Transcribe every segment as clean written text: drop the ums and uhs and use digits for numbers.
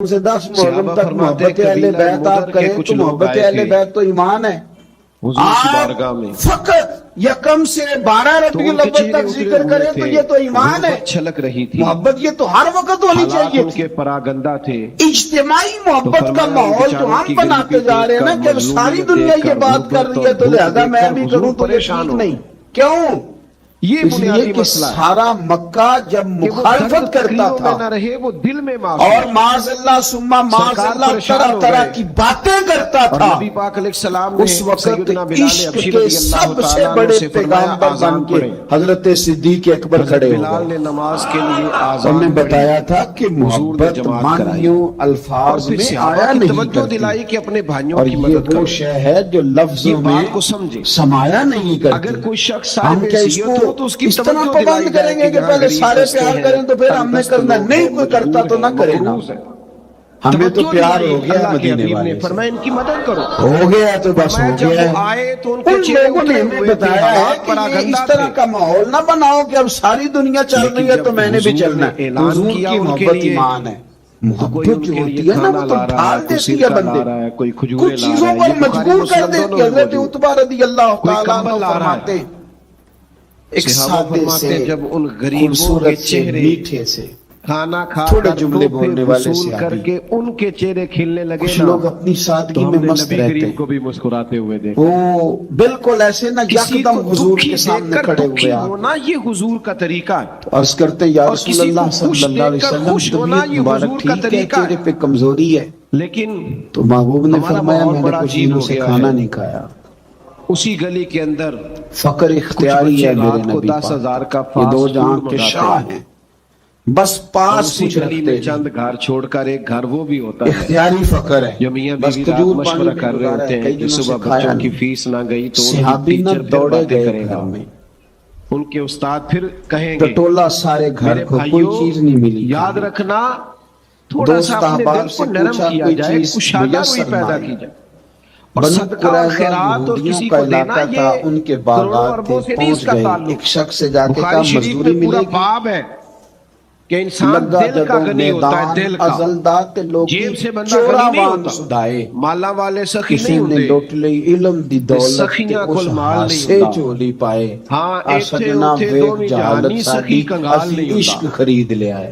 سے 10 محرم تک محبت اہل بیت آپ کریں تو محبت اہل بیت تو ایمان ہے. آپ فقط یکم سے 12 ربیع الاول تک ذکر کریں تو یہ تو ایمان ہے. چھلک رہی تھی محبت یہ تو ہر وقت ہونی چاہیے ان کے پراگندہ تھے. اجتماعی محبت کا ماحول جو ہم بناتے جا رہے ہیں نا کہ ساری دنیا یہ بات کر رہی ہے تو لہذا میں بھی کروں تو یہ ٹھیک نہیں. کیوں؟ یہ اس لیے کہ سارا مکہ جب مخالفت کرتا تھا نہ رہے وہ دل میں اور معاذ اللہ ثم معاذ اللہ طرح طرح کی باتیں کرتا تھا، نبی پاک علیہ السلام اس وقت عشق کے سب سے بڑے پیغامبر بن کے حضرت صدیق اکبر کھڑے ہو بلال نے نماز کے لیے ہم نے بتایا تھا کہ محبت معنیوں الفاظ میں آیا نہیں دلائی کہ اپنے بھائیوں اور کی یہ مدد وہ شے ہے جو لفظوں میں سمایا نہیں کرتی. اگر کوئی شخص ہم کیا اس کو تو اس کی اس طرح پابند کریں گے کہ پہلے سارے پیار کریں تو پھر ہم نے کرنا نہیں، کوئی کرتا تو نہ کرے نا. ہمیں تو پیار ہو گیا مدینے والے سے، فرمایا ان کی مدد کرو، ہو گیا تو بس ہو گیا. آئے تو ان ان لوگوں نے ہمیں بتایا ہے کہ یہ اس طرح کا ماحول نہ بناؤ کہ اب ساری دنیا چل رہی ہے تو میں نے بھی چلنا ہے. حضور کی محبت ایمان ہے. محبت جو ہوتی ہے نا وہ تو ڈھال دیتی ہے بندے، کچھ چیزوں پر مجبور کر دیتی ہے. حضرت عتبہ رضی اللہ تعالیٰ عنہ فرماتے ایک سادے سے جب ان غریبوں کے خوبصورت سے چہرے میٹھے سے کھانا کھا تھوڑے کر جملے تحفے بولنے والے وصول کر صحابی، کے ان کے چہرے کھلنے لگے کچھ نا، لوگ اپنی سادگی تو ہم میں نے مست نبی رہتے کریم ہیں. کو بھی مسکراتے ہوئے دیکھا. وہ بالکل ایسے نہ کسی یکدم کو حضور دکھی کے دیکھ سامنے کر کھڑے دکھی ہوئے آپ ہونا یہ حضور کا طریقہ ہے. عرض کرتے ہیں یا اور رسول کسی کو اللہ خوش صلی اللہ علیہ دیکھ کر وسلم خوش ہونا طبیعت یہ مبارک حضور کا ٹھیک ہے، طریقہ چہرے ہے. پہ کمزوری ہے. لیکن تو محبوب نے ہمارا فرمایا ماحول میں نے بڑا کچھ عجیب دنوں ہو سے گیا کھانا ہے. نہیں کھایا. اسی گلی کے اندر فقر کچھ اختیاری بچے ہے میرے رات کو نبی 10,000 کا پاک، یہ دو فاسٹ جہاں فوڈ کے منگاتے شاہ ہیں. ہیں، بس پاس اسی کچھ گلی میں رکھتے چند ہیں. گھر چھوڑ کر ایک گھر وہ بھی ہوتا ہے اختیاری فقر ہے. جو میاں بس بیوی رات کھجور مشورہ پانی میں کر رہے گزارا ہوتے ہے، ہیں کئی کہ دنوں صبح سے کھایا بچوں کی نہیں. فیس نہ گئی تو ان صحابی کی نہ ٹیچر پھر دوڑے باتیں گئے کرے گھر گا، میں، ان کے استاد پھر کہیں گے ٹٹولا سارے گھر میرے کو، کوئی بھائیوں چیز نہیں ملی. یاد رکھنا تھوڑا دوست سا اپنے احباب دل سے کو نرم پوچھا کیا کوئی جائے، چیز کشادہ روی میسر نہ پیدا آئی. کی جائے. اور بنو صدقہ اور قریظہ خیرات اور یہودیوں کسی کا کو علاقہ دینا تھا، یہ ان کے کروڑوں باغات اربوں تھے. سے نہیں اس پہنچ کا گئے، تعلق. ایک شخص سے جا کے کہا بخاری شریف میں مزدوری پورا ملے گی. باب ہے کہ انسان لگا دل کا جدوں غنی ہوتا ہے، میدان دل کا. ازلدات لوکی جیب سے بندہ چورا غنی نہیں وان ہوتا، سدائے. مالا والے سخی کسی نہیں نے ہوتے، لوٹ لی علم دی دولت تے سخیاں اس کل مال نہیں ہاسے ہوتا. چولی پائے. ہاں آ ایتھے سجنا اوتھے ویک دومی جہالت جہانی سخی ساڈی کنگال اسی نہیں عشق ہوتا. خرید لے آئے.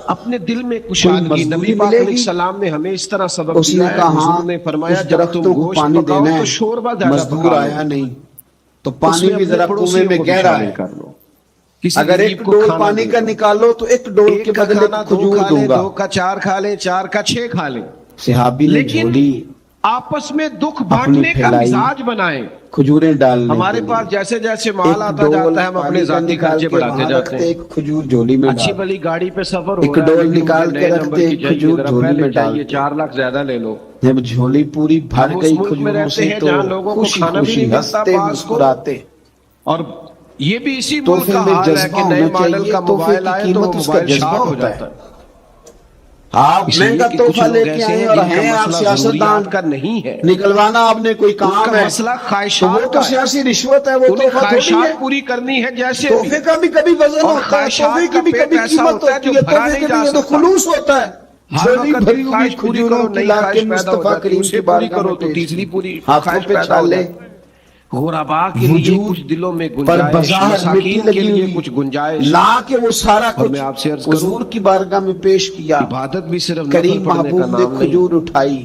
اپنے دل میں کوئی کشادگی. مزدوری نبی پاک ملے علیہ گی؟ السلام نے ہمیں اس طرح سبق اس نے دیا ہے. کہا حضور ہاں نے فرمایا کچھ جب تم درختوں کو گوشت پانی پکاؤ دینا تو ہے، شوربہ زیادہ مزدور پکا لو، آیا نہیں تو اس پانی میں بھی اپنے ذرا کنویں پڑوسیوں میں کو بھی گہرا شامل ہے. کر لو. کسی اگر ایک غریب کو ڈول کھانا پانی دے کا دو. نکالو تو ایک ڈول کے ایک کا بدلے کھانا کھجور دو کھا دوں لیں، گا. 2 کا 4 کھا لیں، 4 کا 6 کھا لیں. صحابی نے لیکن جھولی آپس میں دکھ اپنی بانٹنے کا پھیلائی، مزاج بنائیں. کھجوریں ڈالنے ہمارے کے پاس لیے جیسے جیسے ایک مال آتا ڈول جاتا ہے ہم اپنے پانی کا ذاتی نکال خرچے کے بڑھاتے وہاں جاتے رکھتے، ہیں. ایک کھجور جھولی میں اچھی ڈال. بلی گاڑی پہ سفر ہو ایک رہا ہے ڈول لیکن مجھے نکال کے نئے رکھتے، نمبر کی ایک چاہیے، کھجور ذرا جھولی پہلے میں چاہیے، ڈالتے. 4 لاکھ زیادہ لے لو. جب جھولی پوری بھر ہم اس گئی ملک میں کھجوروں رہتے سے ہیں تو جہاں لوگوں کو خوشی کھانا بھی خوشی نہیں ملتا ہنستے پاس کو. مسکراتے. اور یہ بھی اسی ملک تحفے کا میں حال ہے جذبہ کہ نئے ہونا ماڈل چاہیے. کا تحفے موبائل کی آئے تو وہ قیمت اس کا موبائل جذبہ شارٹ ہو ہوتا جاتا ہے. ہے. آپ اس مہنگا لیے کہ کچھ تحفہ لوگ لے کے ایسے آئے ہیں اور جن کا ہیں آپ مسئلہ سیاستدان، ضروریات کا نہیں ہے، نکلوانا آپ نے کوئی ان کام کا ہے مسئلہ تو وہ خواہشات تو کا ہے. سیاسی رشوت ہے، وہ انہیں تحفہ تھوڑی ہے. خواہشات پوری کرنی ہے جیسے بھی. تحفے کا بھی کبھی وزن اور ہوتا ہے، تحفے خواہشات کی کا بھی پیٹ کبھی ایسا قیمت ہوتا ہے جو ہوتی ہے، بھرا تحفے نہیں کے جا بھی تو سکتا. خلوص ہوتا ہے. ہر جھولی وقت بھری ہوئی خواہش پوری کھجوروں کرو، کی نئی لا کے خواہش پیدا ہو مصطفیٰ جاتی ہے، کریم اسے کی پوری بارگاہ کرو میں تو پیش تیسری کی. پوری ہاتھوں خواہش پہ پیدا ہو چھالے، جاتی. غربا کے لیے وجود کچھ دلوں میں پر گنجائش، بظاہر مٹی مساکین کے لگی لیے ہوئی، کچھ گنجائش. لا کے وہ سارا اور کچھ میں آپ سے عرض کروں، حضور کی بارگاہ میں پیش کیا. عبادت بھی صرف کریم نفل پڑھنے کا محبوب نے نام نہیں. کھجور اٹھائی،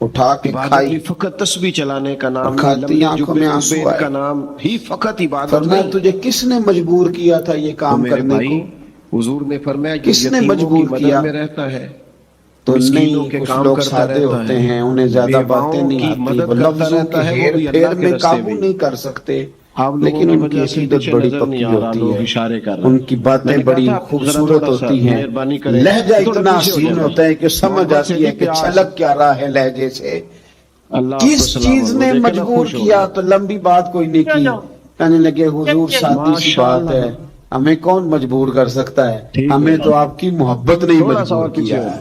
اٹھا کے عبادت کھائی، بھی فقط تسبیح چلانے کا نام نہیں، کھاتی لمبے آنکھوں جبے میں قبے آنسو کا آئے. نام بھی فقط عبادت فرمایا نہیں. تجھے کس نے مجبور کیا تھا یہ تو کام میرے کرنے بھائی کو؟ حضور نے فرمایا جو کس نے یتیموں کی مجبور مدد کیا؟ میں رہتا ہے، تو مسکینوں نہیں، کے کچھ کام لوگ کرتا سادے رہتا ہوتے ہے، ہیں، انہیں زیادہ باتیں بیواؤں نہیں کی آتی، مدد وہ کرتا لفظوں رہتا کی ہے، وہ ہیر بھی پھیر اللہ کے میں راستے قابو میں. نہیں کر سکتے. آپ لوگوں لیکن کی ان کی وجہ سے عقیدت پیچھے بڑی نظر نہیں پکی آ رہا، ہوتی لوگ ہے، اشارے کر رہے ان ہیں. کی میں باتیں نے کہا بڑی تھا ذرا خوبصورت تھوڑا سا ہوتی ہیں، مہربانی کریں، لہجہ تھوڑا اتنا پیچھے ہو حسین جائیں. ہوتا ہے کہ سمجھ محبت سے آتی ہے بھی کہ پیار سے. چھلک کیا رہا ہے لہجے سے. اللہ آپ کو کس سلامت. چیز وہ نے دیکھے نا مجبور خوش ہو کیا؟ گئے. تو لمبی بات کوئی نہیں کی، کہنے لگے حضور سادی سی بات ہے، ہمیں کون مجبور کر سکتا ہے، ٹھیک ہمیں ہے. تو آپ کی محبت نے تھوڑا سا مجبور اور پیچھے کیا ہو ہے. جائیں.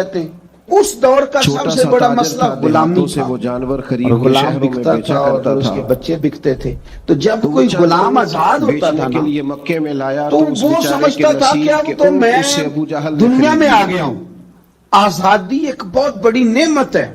رہتے ہیں. اس دور کا چھوٹا سب سے سا بڑا تاجر مسئلہ تھا، غلامی دیہاتوں سے تھا. وہ جانور اور خرید کے غلام شہروں میں بکتا بیچا تھا اور کرتا اس تھا. کے بچے بکتے تھے. تو جب تو وہ کوئی غلام جانوروں آزاد ہوتا بیچنے تھا کے نا لیے مکے میں لایا تو اس وہ بیچارے کے سمجھتا تھا کہ نصیب اب کے تو اونٹ میں اس سے ابو جہل نے دنیا خرید میں آ لیے. گیا ہوں. آزادی ایک بہت بڑی نعمت ہے.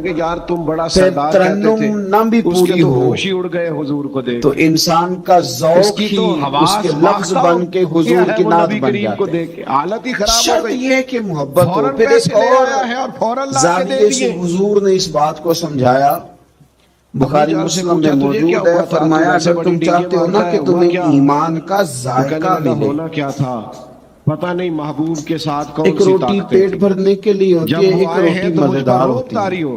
لگے یار تم بڑا پھر سردار کہتے تھے، ترنم نہ بھی اس کے پوری تو ہو ہوش ہی اڑ گئے حضور کو دیکھ، تو انسان کا اس ذوق کی ہی تو اس حواس کے لفظ واختہ بن کے ہو گیا حضور ہے کی وہ نعت نبی بن کریم کو جاتے ہیں۔ دیکھ کے حالت ہی خراب ہو شرط گئی، یہ ہے کہ محبت ہو۔ فوراً پھر ایک پیسے لے اور آیا ہے اور فوراً لا کے دے زاویے سے دیے۔ حضور نے اس بات کو سمجھایا، بخاری جان سے مسلم میں پوچھا تجھے کیا موجود ہے، ہوا تھا، تو فرمایا ویسے اگر بڑی تم ڈینگیں چاہتے ہو نا مارتا ہے، کہ ہوا تمہیں کیا؟ ایمان کا وہ کہنے ذائقہ لگا ملے، ہونا کیا تھا، پتہ نہیں محبوب کے ساتھ کون ایک سی روٹی طاقتیں پیٹ تھیں، بھرنے کے لیے ہوتی جب ہے، وہ ایک آئے ہیں روٹی تو مجھ پر مزیدار روب ہوتی طاری ہے۔ ہو،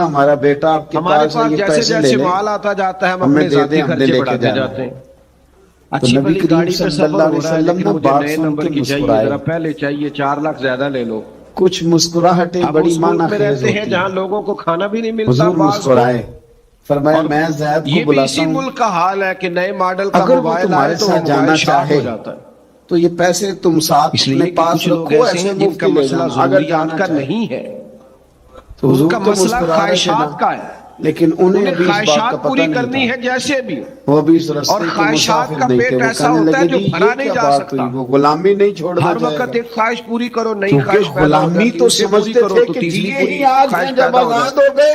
ہمارا بیٹا آپ کے ہمارے پاس ہے، پاس یہ جیسے پیسے لے جیسے لیں، مال آتا جاتا ہے ہم ہمیں اپنے دے ذاتی دیں، ہم نے خرچے لے کے بڑھاتے جانا جاتے ہیں. تو اچھی نبی بلی کریم گاڑی پہ صلی سفر اللہ علیہ ہو رہا ہے وسلم لیکن نے مجھے بات نئے سن نمبر کے کی چاہیے، مسکرائے. ذرا پہلے چاہیے 4 لاکھ زیادہ لے لو. کچھ مسکراہٹیں اب بڑی اس معنی ملک میں خیز رہتے ہیں ہوتی جہاں ہیں. لوگوں کو کھانا بھی نہیں ملتا، حضور بعض کو. مسکرائے، فرمایا اور میں زید کو یہ بھی بلاتا اسی ہوں، ملک کا حال ہے کہ نئے ماڈل کا اگر وہ موبائل تمہارے آئے تو وہ ساتھ موبائل جانا شارٹ ہو چاہے جاتا ہے. تو یہ پیسے تم ساتھ اس اپنے لیے کہ پاس کچھ لوگ رکھو، ایسے ایسے ہیں جن کا مفتی لے مسئلہ جانا اگر جانا ضروریات کا چاہے. نہیں ہے، تو ان حضور کا تو مسئلہ مسکرا رہے تھے نا، خواہشات کا ہے. لیکن انہیں انہیں ابھی اس بات کا خواہشات پتہ پوری نہیں کرنی تھا. ہے جیسے بھی. وہ ابھی اس اور رستے کے خواہشات مسافر کا نہیں تھے. پیٹ وہ ایسا کہنے ہوتا ہے لگے جو جی بھرا یہ نہیں کیا جا بات سکتا. ہوئی، وہ غلامی نہیں چھوڑنا ہر چاہے وقت گا. ایک خواہش پوری کرو، نئی کیونکہ خواہش پیدا ہو غلامی جاتی ہے، تو اسے پوری سمجھتے کرو تھے تو کہ تیسری دیے پوری ہی آج خواہش ہیں، جب پیدا ہو آزاد جاتی. ہو گئے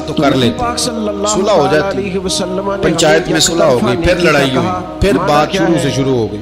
تو کر لیتے, صلح ہو جاتی, پنچایت میں صلح ہو گئی, پھر لڑائی ہوئی, پھر بات شروع سے شروع ہو گئی,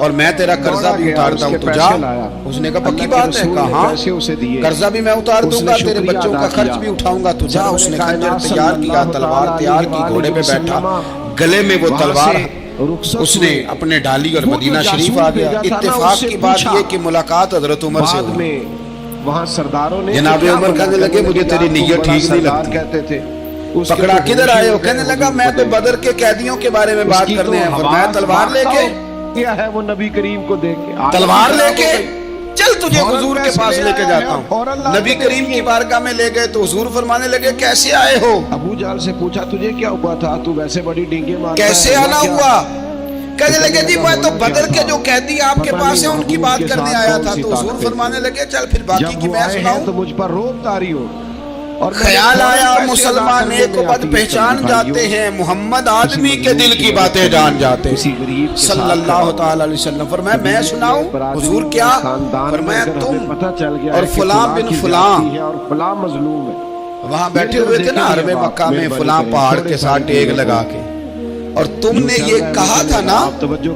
اور میں تیرا قرضہ بھی اتارتا ہوں، تو جا۔ اس نے کہا پکی بات ہے؟ کہا ہاں، قرضہ بھی میں اتار دوں گا، تیرے بچوں کا خرچ بھی اٹھاؤں گا، تو جا۔ اس نے خنجر تیار کیا، تلوار تیار کی، گھوڑے پہ بیٹھا، گلے میں وہ تلوار اس نے اپنے ڈالی اور مدینہ شریف آ گیا۔ اتفاق کی بات یہ کہ ملاقات حضرت عمر سے ہوئی۔ وہاں سرداروں نے جناب عمر کہنے لگے مجھے تیری نیت ٹھیک نہیں لگتی، کہتے تھے پکڑا کدھر آئے ہو؟ کہنے لگا میں تو بدر کے قیدیوں کے بارے میں بات کرنے ہیں۔ فرمایا تلوار لے کے کیا ہے وہ نبی کریم کو دیکھ کے تلوار لے کے چل تجھے حضور کے پاس لے کے جاتا ہوں۔ نبی کریم کی بارگاہ میں لے گئے تو حضور فرمانے لگے کیسے آئے ہو؟ ابو جہل سے پوچھا تجھے کیا ہوا تھا، تو ویسے بڑی ڈینگے مارتا ہے، کیسے آنا ہوا؟ کہنے لگے جی میں تو بدر کے جو قیدی آپ کے پاس ہیں ان کی بات کرنے آیا تھا۔ تو حضور فرمانے لگے چل پھر باقی کی میں سناؤں۔ تو مجھ پر روب طاری ہو، اور خیال آیا مسلمان ایک بد پہچان جاتے ہیں، محمد آدمی کے دل کی باتیں جان جاتے ہیں صلی اللہ تعالی علیہ وسلم۔ فرمایا میں سناؤں؟ حضور کیا؟ فرمایا تم اور فلاں بن فلاں اور فلاں مظلوم ہے، وہاں بیٹھے ہوئے تھے نا حرم مکہ میں فلاں پہاڑ کے ساتھ ٹیک لگا کے، اور تم نے یہ کہا تھا نا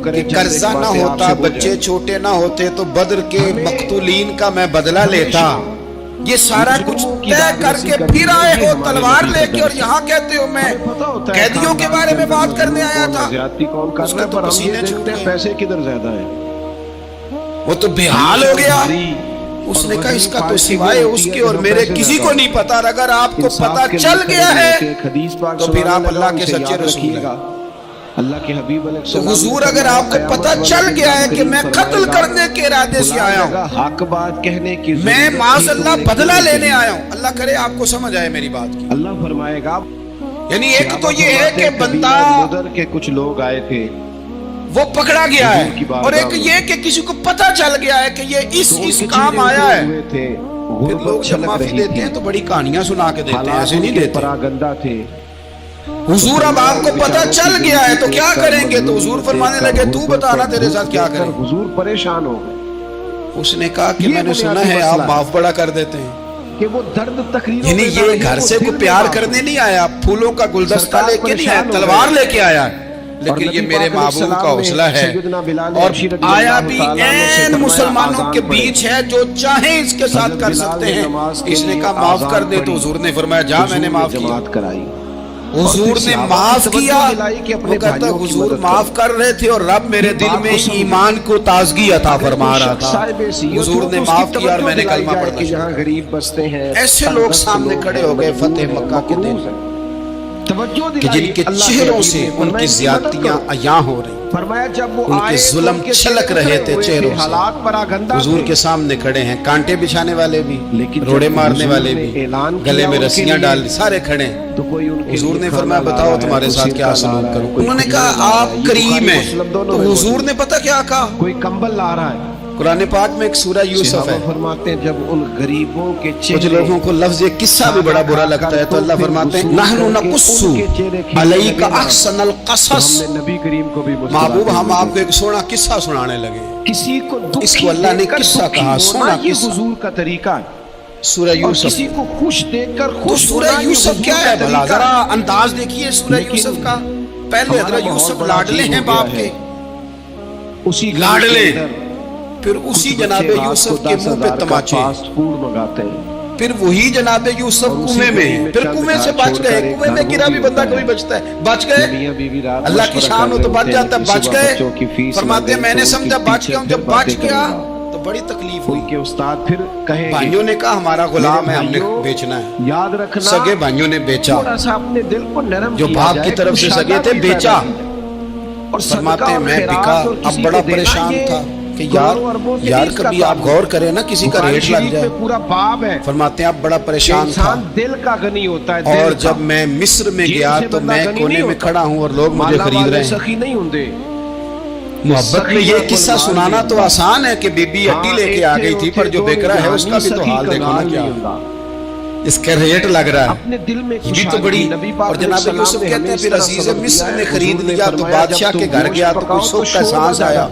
کہ قرضہ نہ ہوتا، بچے چھوٹے نہ ہوتے تو بدر کے مقتولین کا میں بدلہ لیتا۔ یہ سارا کچھ طے کر کے پھر آئے ہو تلوار لے کے، اور یہاں کہتے ہو میں قیدیوں کے بارے میں بات کرنے آیا تھا۔ زیادتی کون کر رہا ہے، پر ہم یہ دیکھتے ہیں پیسے کدھر زیادہ ہے۔ وہ تو بے حال ہو گیا۔ اس نے کہا اس کا تو سوائے اس کے اور میرے کسی کو نہیں پتا، اگر آپ کو پتا چل گیا ہے تو پھر آپ اللہ کے سچے رسول ہیں۔ اللہ کے حبیب علیہ تو السلام حضور اگر آپ کو پتا چل گیا ہے کہ میں قتل کرنے کے ارادے سے آیا ہوں، حق بات کہنے کی میں معاذ اللہ بدلہ لینے آیا ہوں، اللہ کرے آپ کو سمجھ آئے میری بات کی۔ اللہ فرمائے گا، یعنی ایک تو یہ ہے کہ بندہ بدر کے کچھ لوگ آئے تھے وہ پکڑا گیا ہے، اور ایک یہ کہ کسی کو پتا چل گیا ہے کہ یہ اس کام آیا ہے۔ پھر لوگ جب معافی دیتے ہیں تو بڑی کہانیاں سنا کے دیتے ہیں، ایسے نہیں دیتے۔ پراگندہ تھے حضور اب آپ کو پتا چل گیا ہے تو کیا کریں گے؟ تو حضور فرمانے لگے تو بتانا تیرے ساتھ کیا کریں۔ حضور پریشان ہو گئے، اس نے کہا کہ میں نے سنا ہے آپ معاف بڑا کر دیتے ہیں، کہ وہ درد تقریر، یعنی یہ گھر سے کوئی پیار کرنے نہیں آیا، پھولوں کا گلدستہ لے کے نہیں آیا، تلوار لے کے آیا، لیکن یہ میرے محبوب کا حوصلہ ہے، اور آیا بھی این مسلمانوں کے بیچ ہے، جو چاہیں اس کے ساتھ کر سکتے ہیں۔ اس نے کہا معاف کر دے، تو حضور نے فرمایا جا میں نے معاف کیا۔ حضور نے معاف کیا، وہ کہتا ہے حضور معاف کر رہے تھے اور رب میرے دل میں ایمان کو تازگی عطا فرما رہا تھا۔ حضور نے معاف کیا اور میں نے کلمہ پڑھا۔ جہاں غریب بستے ہیں ایسے لوگ سامنے کھڑے ہو گئے فتح مکہ کے دن کہ جن کے چہروں سے ان کی زیادتیاں عیاں ہو رہی، فرمایا جب وہ ان کے ظلم چھلک رہے تھے چہروں سے۔ حالات پر آگندہ حضور کے سامنے کھڑے ہیں، کانٹے بچھانے والے بھی، روڑے مارنے والے بھی، گلے میں رسیاں ڈال سارے کھڑے ہیں۔ تو کوئی ان کے حضور نے فرمایا بتاؤ تمہارے ساتھ کیا سلوک کروں؟ انہوں نے کہا آپ کریم ہیں، تو حضور نے پتہ کیا کہا؟ کوئی کمبل لا رہا ہے۔ قرآن پاک میں ایک سورہ یوسف ہے، فرماتے ہیں جب ان غریبوں کے کچھ لوگوں کو لفظ یہ قصہ بھی بڑا برا لگتا ہے، تو اللہ فرماتے ہیں نحن نقص علیک احسن القصص، نبی کریم کو بھی محبوب ہم آپ کو ایک سونا قصہ سنانے لگے۔ کسی کو اس کو اللہ نے قصہ کہا، سونا قصہ۔ حضور کا طریقہ ہے، سورہ یوسف، کسی کو خوش دیکھ کر تو خوش سورہ یوسف کیا ہے بھلا؟ ذرا انداز دیکھیے سورہ یوسف کا۔ پہلے حضرت یوسف لاڈلے ہیں باپ کے، اسی لاڈلے، پھر اسی جناب یوسف کے منہ پہ تماچے، فاسٹ فوڈ منگاتے ہیں، پھر وہی جناب یوسف کنویں میں ہیں، پھر کنویں سے بچ گئے۔ کنویں میں گرا بھی بندہ کبھی بچتا ہے، بچ گئے، اللہ کی شان ہو تو بچ جاتا ہے، بچ گئے۔ فرماتے ہیں میں نے سمجھا بچ گیا ہوں، جب بچ گیا تو بڑی تکلیف ہوئی کہ استاد پھر کہیں بھائیوں نے کہا ہمارا غلام ہے، ہم نے بیچنا ہے۔ یاد رکھنا، سگے بھائیوں نے بیچا، تھوڑا سا اپنے دل کو نرم جو باپ کی طرف سے سگے تھے بیچا۔ اور فرماتے ہیں میں بکا، اب بڑا پریشان تھا کہ یار کبھی آپ غور کریں نا کسی کا ریٹ لگ جائے۔ پورا باب ہے، فرماتے ہیں اب بڑا پریشان تھا، انسان دل کا غنی ہوتا ہے۔ اور جب میں مصر میں گیا تو میں کونے میں کھڑا ہوں اور لوگ مجھے خرید رہے ہیں۔ سخی نہیں ہوندے، محبت میں یہ قصہ سنانا تو آسان ہے کہ بی بی ہڈی لے کے آ گئی تھی، پر جو بیک رہا ہے اس کا بھی تو حال دیکھو نا کیا اس کا ریٹ لگ رہا ہے۔ اپنے دل میں یہ بھی تو بڑی، اور جناب یوسف کہتے ہیں پھر عزیز مصر نے خرید لیا تو بادشاہ کے گھر گیا تو کچھ سکھ کا احساس آیا۔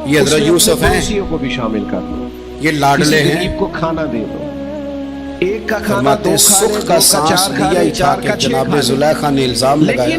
یہ حضرت یوسف ہیں، کو بھی شامل کر لو، یہ لاڈلے ہیں، غریب کو کھانا دے دو، ایک کا کھانا فرماتے دو ہیں کھا لے، سکھ کا سانس لیا ہی تھا کہ جناب زلیخا نے الزام لگایا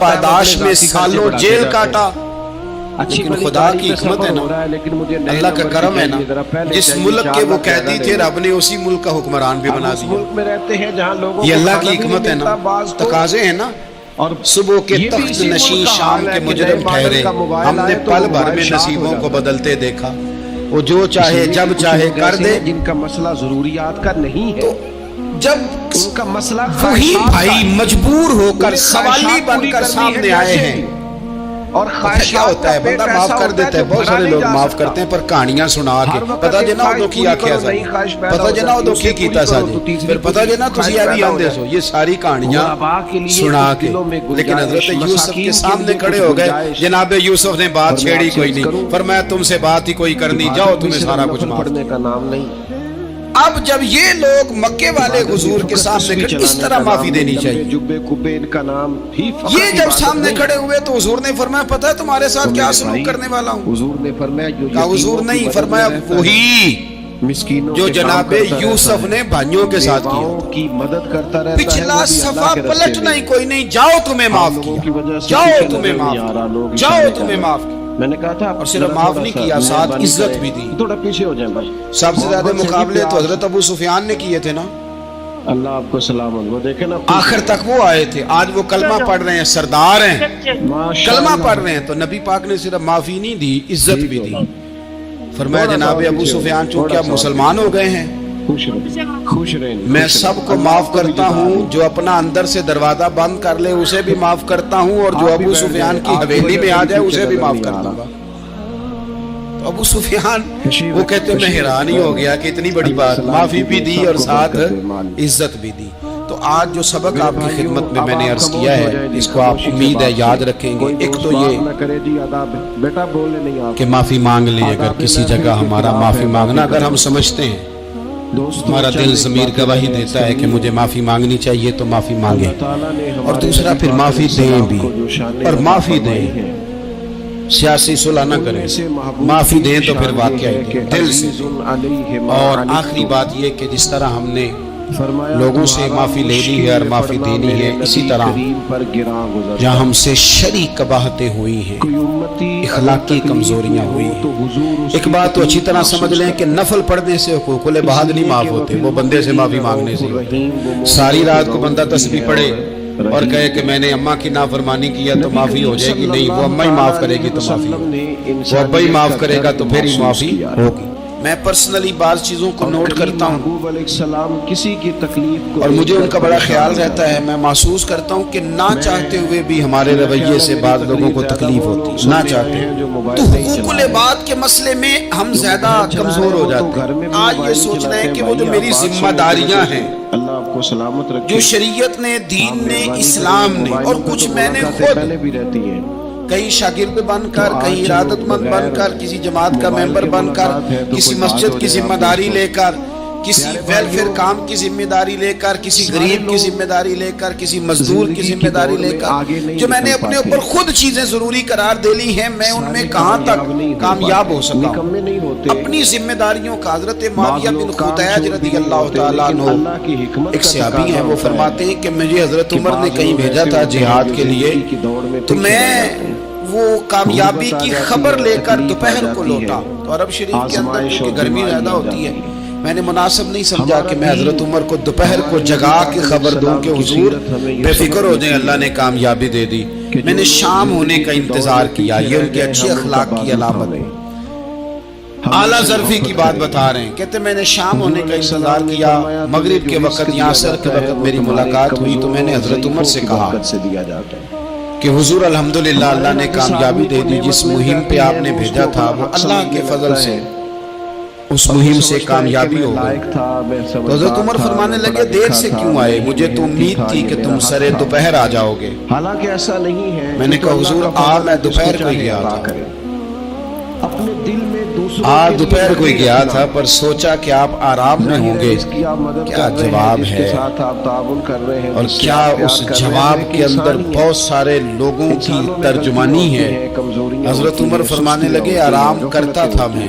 پاداش میں سالوں جیل کاٹا۔ لیکن خدا کی حکمت ہے نا، اللہ کا کرم ہے نا، جس ملک کے وہ قیدی تھے رب نے اسی ملک کا حکمران بھی بنا دیا۔ ملک میں رہتے ہیں جہاں لوگوں یہ اللہ کی حکمت ہے نا، تقاضے ہیں نا۔ اور صبح کے تخت نشین شام کے مجرم ٹھہرے، ہم نے پل بھر میں نصیبوں کو بدلتے دیکھا۔ وہ جو چاہے جب چاہے کر دے۔ جن کا مسئلہ ضروریات کا نہیں ہے، تو جب ان کا مسئلہ وہی بھائی مجبور ہو کر سوالی بن کر سامنے آئے ہیں، اور کیا ہوتا ہے بندہ معاف کر دیتا ہے۔ بہت سارے لوگ معاف کرتے ہیں پر کہانیاں سنا کے پتا جنا وہ دکھی آکھیا سا، پتا جنا وہ دکھی کیتا سا جی، پھر پتا جنا تسی ابھی آندے سو، یہ ساری کہانیاں سنا کے۔ لیکن حضرت یوسف کے سامنے کھڑے ہو گئے، جناب یوسف نے بات چھیڑی کوئی نہیں، فرمایا تم سے بات ہی کوئی کرنی، جاؤ تمہیں سارا کچھ معاف۔ پڑھنے کا نام نہیں۔ اب جب یہ لوگ مکے والے حضور کے سامنے کھڑے، اس طرح معافی دینی چاہیے۔ جبے کبے ان کا نام بھی یہ جب سامنے کھڑے ہوئے تو حضور نے فرمایا پتہ ہے تمہارے ساتھ کیا سلوک کرنے والا ہوں؟ حضور نے فرمایا کہا حضور نہیں، فرمایا وہی جو جناب یوسف نے بھائیوں کے ساتھ کیا کی مدد کرتا رہتا ہے۔ پچھلا صفحہ پلٹنا ہی کوئی نہیں، جاؤ تمہیں معاف کیا، جاؤ تمہیں معاف کیا، جاؤ تمہیں معاف کیا۔ میں نے کہا تھا اور صرف معاف نہیں کیا، ساتھ عزت بھی دی۔ تھوڑا پیچھے ہو جائیں بھائی۔ سب سے زیادہ مقابلے تو حضرت ابو سفیان نے کیے تھے نا، اللہ آپ کو سلامت۔ وہ دیکھیں نا آخر تک وہ آئے تھے، آج وہ کلمہ پڑھ رہے ہیں، سردار ہیں، کلمہ پڑھ رہے ہیں۔ تو نبی پاک نے صرف معافی نہیں دی، عزت بھی دی۔ فرمایا جناب ابو سفیان چونکہ اب مسلمان ہو گئے ہیں، خوش رہیں، میں سب کو معاف کرتا ہوں، جو اپنا اندر سے دروازہ بند کر لے اسے بھی معاف کرتا ہوں، اور جو ابو سفیان کی حویلی میں آ جائے اسے بھی معاف کرتا ہوں۔ تو ابو سفیان وہ کہتے ہیں میں حیران ہی ہو گیا کہ اتنی بڑی بات، معافی بھی دی اور ساتھ عزت بھی دی۔ تو آج جو سبق آپ کی خدمت میں نے عرض کیا ہے، اس کو آپ امید ہے یاد رکھیں گے۔ ایک تو یہ کہ معافی مانگ لیں، اگر کسی جگہ ہمارا معافی مانگنا اگر ہم سمجھتے ہیں، ہمارا دل ضمیر گواہی دیتا ہے کہ مجھے معافی مانگنی چاہیے تو معافی مانگیں، اور دوسرا پھر معافی دیں بھی، اور معافی دیں، سیاسی صلح نہ کریں، معافی دیں تو پھر واقعی دل سے۔ اور آخری بات یہ کہ جس طرح ہم نے لوگوں سے معافی لے لی ہے اور معافی دینی ہے، اسی طرح جہاں ہم سے شرعی قباحتیں ہوئی ہیں، اخلاقی کمزوریاں ہوئی ہیں، ایک بات تو اچھی طرح سمجھ لیں کہ نفل پڑھنے سے حقوق العباد نہیں معاف ہوتے، وہ بندے سے معافی مانگنے سے ہوتے۔ ساری رات کو بندہ تسبیح پڑھے اور کہے کہ میں نے اماں کی نافرمانی کیا تو معافی ہو جائے گی، نہیں، وہ اماں ہی معاف کرے گی تو معافی ہوگی، وہ ابا ہی معاف کرے گا تو پھر ہی معافی ہوگی۔ میں پرسنلی بعض چیزوں کو نوٹ کرتا ہوں کسی کی تکلیف اور مجھے ان کا بڑا خیال رہتا ہے، میں محسوس کرتا ہوں کہ نہ چاہتے ہوئے بھی ہمارے رویے سے بعض لوگوں کو تکلیف ہوتی ہے، نہ چاہتے ہوئے۔ تو حقوق العباد کے مسئلے میں ہم زیادہ کمزور ہو جاتے ہیں۔ آج یہ سوچنا ہے کہ وہ جو میری ذمہ داریاں ہیں، اللہ آپ کو سلامت رکھے، جو شریعت نے، دین نے، اسلام نے، اور کچھ میں نے خود بھی رہتی ہیں، کہیں شاگرد بن کر، کہیں ارادت مند بن کر، کسی جماعت کا ممبر بن کر، کسی مسجد کی ذمہ داری لے کر، کسی ویلفیئر کام کی ذمہ داری لے کر، کسی غریب کی ذمہ داری لے کر، کسی مزدور کی ذمہ داری لے کر، جو میں نے اپنے اوپر خود چیزیں ضروری قرار دے لی ہیں، میں ان میں کہاں تک کامیاب ہو سکا ہوں؟ اپنی ذمہ داریوں کا حضرت معاویہ بن خدیج رضی اللہ تعالیٰ عنہ ایک صحابی ہیں، وہ فرماتے ہیں کہ مجھے حضرت عمر نے کہیں بھیجا تھا جہاد کے لیے، تو میں وہ کامیابی کی خبر لے کر دوپہر کو لوٹا۔ تو عرب شریف کے اندر کیونکہ گرمی زیادہ ہوتی ہے، میں نے مناسب نہیں سمجھا کہ میں حضرت عمر کو دوپہر کو جگا کے خبر دوں کہ حضور بے فکر ہو جائیں، اللہ نے کامیابی دے دی۔ میں نے شام ہونے کا انتظار کیا، یہ ان کے اچھے اخلاق کی علامت ہے۔ اعلیٰ ظرفی کی بات بتا رہے ہیں، کہتے میں نے شام ہونے کا انتظار کیا، مغرب کے وقت یا عصر کے وقت میری ملاقات ہوئی تو میں نے حضرت عمر سے کہا کہ حضور الحمدللہ اللہ نے کامیابی دے دی، جس مہم پہ آپ نے بھیجا تھا وہ اللہ کے فضل سے اس مہم سے کامیابی ہو گئی۔ تو حضرت عمر فرمانے لگے دیر سے کیوں آئے؟ مجھے تو امید تھی کہ تم سرے دوپہر آ جاؤ گے۔ حالانکہ ایسا نہیں ہے، میں نے کہا حضور میں دوپہر کو ہی گیا تھا، اپنے دل میں دوپہر کو ہی گیا تھا، پر سوچا کہ آپ آرام میں ہوں گے۔ کیا جواب ہے، اور کیا اس جواب کے اندر بہت سارے لوگوں کی ترجمانی ہے۔ حضرت عمر فرمانے لگے آرام کرتا تھا میں،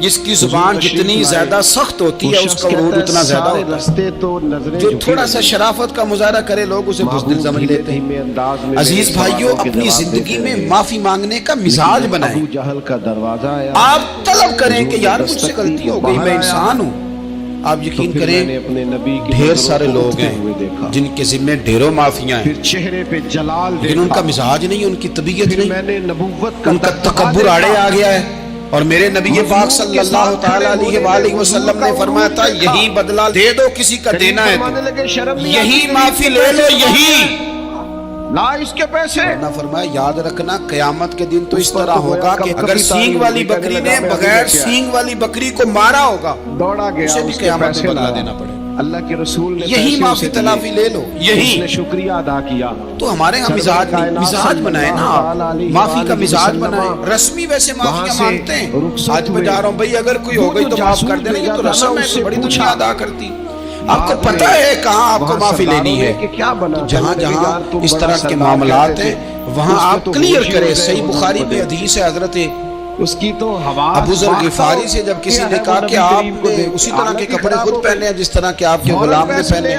جس کی زبان جتنی زیادہ سخت ہوتی ہے اس کا غرور اتنا زیادہ ہوتا ہے. جو تھوڑا سا شرافت کا مظاہرہ کرے لوگ اسے بزدل سمجھ لیتے ہیں. عزیز بھائیوں، اپنی زندگی میں معافی مانگنے کا مزاج بنائیں. آپ طلب کریں کہ یار مجھ سے غلطی ہو گئی، میں انسان ہوں. آپ یقین کریں ڈھیر سارے لوگ ہیں جن کے ذمہ ڈھیروں معافیاں ہیں، لیکن ان کا مزاج نہیں، ان کی طبیعت نہیں، ان کا تکبر آڑے آ گیا ہے. اور میرے نبی پاک صلی اللہ تعالیٰ علیہ وآلہ وسلم نے فرمایا تھا یہی بدلہ دے دو کسی کا دینا ہے تو، یہی معافی لے لو، یہی لا اس کے پیسے. فرمایا یاد رکھنا قیامت کے دن تو اس طرح ہوگا کہ اگر سینگ والی بکری نے بغیر سینگ والی بکری کو مارا ہوگا دوڑا گیا، اسے بھی قیامت میں بدلہ دینا پڑے. اللہ کے رسول نے یہی معافی تلافی لے لو، یہی. نے شکریہ ادا کیا. تو ہمارے ہاں مزاج بنائے نا، معافی کا مزاج بنائے. رسمی ویسے معافیاں مانگتے ہیں، آج میں جا رہا ہوں بھئی اگر کوئی ہو گئی تو معاف کر دینا، یہ تو رسم ہے، تو بڑی دنیا ادا کرتی. آپ کو پتہ ہے کہاں آپ کو معافی لینی ہے. جہاں جہاں اس طرح کے معاملات ہیں وہاں آپ کلیئر کریں. صحیح بخاری میں حدیث ہے حضرت اس کی تو ابو ذر غفاری سے جب کسی نے کہا کہ آپ نے اسی طرح کے کپڑے خود پہنے ہیں جس طرح کہ آپ کے غلام نے پہنے،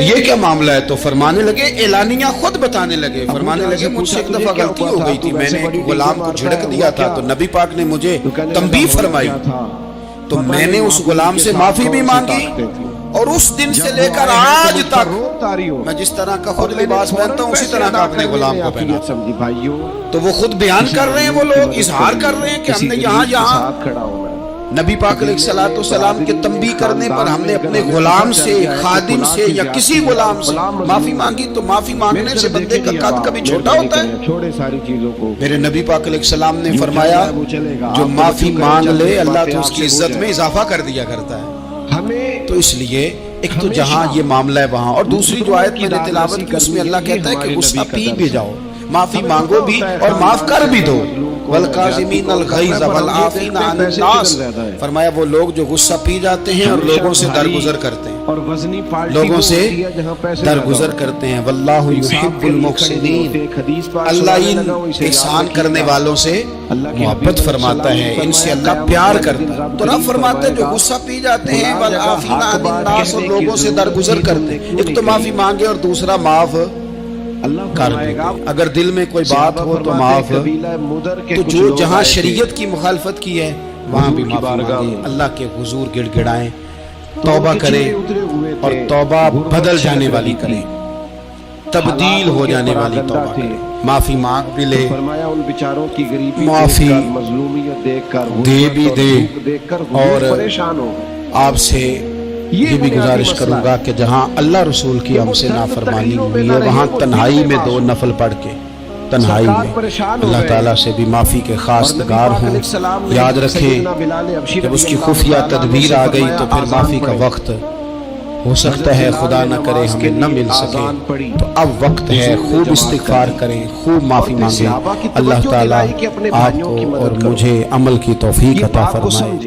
یہ کیا معاملہ ہے؟ تو فرمانے لگے، اعلانیہ خود بتانے لگے، فرمانے لگے مجھ سے ایک دفعہ غلطی ہو گئی تھی، میں نے ایک غلام کو جھڑک دیا تھا تو نبی پاک نے مجھے تنبیہ فرمائی تو میں نے اس غلام سے معافی بھی مانگی، اور اس دن سے لے کر آج تک میں جس طرح کا خود لباس پہنتا ہوں اسی طرح کا اپنے غلام کو پہنا. تو وہ خود بیان کر رہے ہیں، وہ لوگ اظہار کر رہے ہیں کہ ہم نے یہاں نبی پاک علیہ الصلوۃ والسلام کے تنبیہ کرنے پر ہم نے اپنے غلام سے، خادم سے یا کسی غلام سے معافی مانگی. تو معافی مانگنے سے بندے کا قد کبھی چھوٹا ہوتا ہے؟ چھوڑے ساری چیزوں کو. میرے نبی پاک علیہ السلام نے فرمایا جو معافی مانگ لے اللہ تو اس کی عزت میں اضافہ کر دیا کرتا ہے. تو اس لیے ایک تو جہاں یہ معاملہ ہے وہاں، اور دوسری جو آیت میں نے تلاوت کی اس میں اللہ کہتا ہے کہ غصہ پی بھی جاؤ، معافی مانگو بھی اور معاف کر بھی دو. والکاظمین الغیظ والعافین عن الناس، فرمایا وہ لوگ جو غصہ پی جاتے ہیں اور لوگوں سے درگزر کرتے ہیں، اور وزنی پارٹی لوگوں سے درگزر کرتے ہیں. واللہ یحب المحسنین، اللہ ان احسان کرنے والوں سے محبت فرماتا ہے، ان سے اللہ پیار کرتا ہے. تو رب فرماتے ہیں جو غصہ پی جاتے ہیں والعافین عن الناس، اور لوگوں سے درگزر کرتے ہیں. ایک تو معافی مانگے اور دوسرا معاف کر دے. اگر دل میں کوئی بات ہو تو معاف. تو جو جہاں شریعت کی مخالفت کی ہے وہاں بھی معافی مانگے، اللہ کے حضور گڑ گڑائیں، توبہ کرے اور توبہ بدل جانے والی کرے، تبدیل ہو جانے والی توبہ کرے. معافی مانگ بھی لے، فرمایا ان بیچاروں کی غریبی معافی مظلومیت دیکھ کر دے بھی دے. اور پریشان ہو. آپ سے یہ بھی گزارش کروں گا کہ جہاں اللہ رسول کی ہم سے نافرمانی ہوئی ہے وہاں تنہائی میں 2 نفل پڑھ کے تنہائی میں اللہ تعالیٰ سے بھی معافی کے خواستگار ہوں. یاد رکھیں جب اس کی خفیہ تدبیر آ گئی تو پھر معافی کا وقت ہو سکتا ہے خدا نہ کرے ہمیں نہ مل سکے، تو اب وقت ہے خوب استغفار کریں، خوب معافی مانگیں. اللہ تعالیٰ آپ کو اور مجھے عمل کی توفیق عطا فرمائے.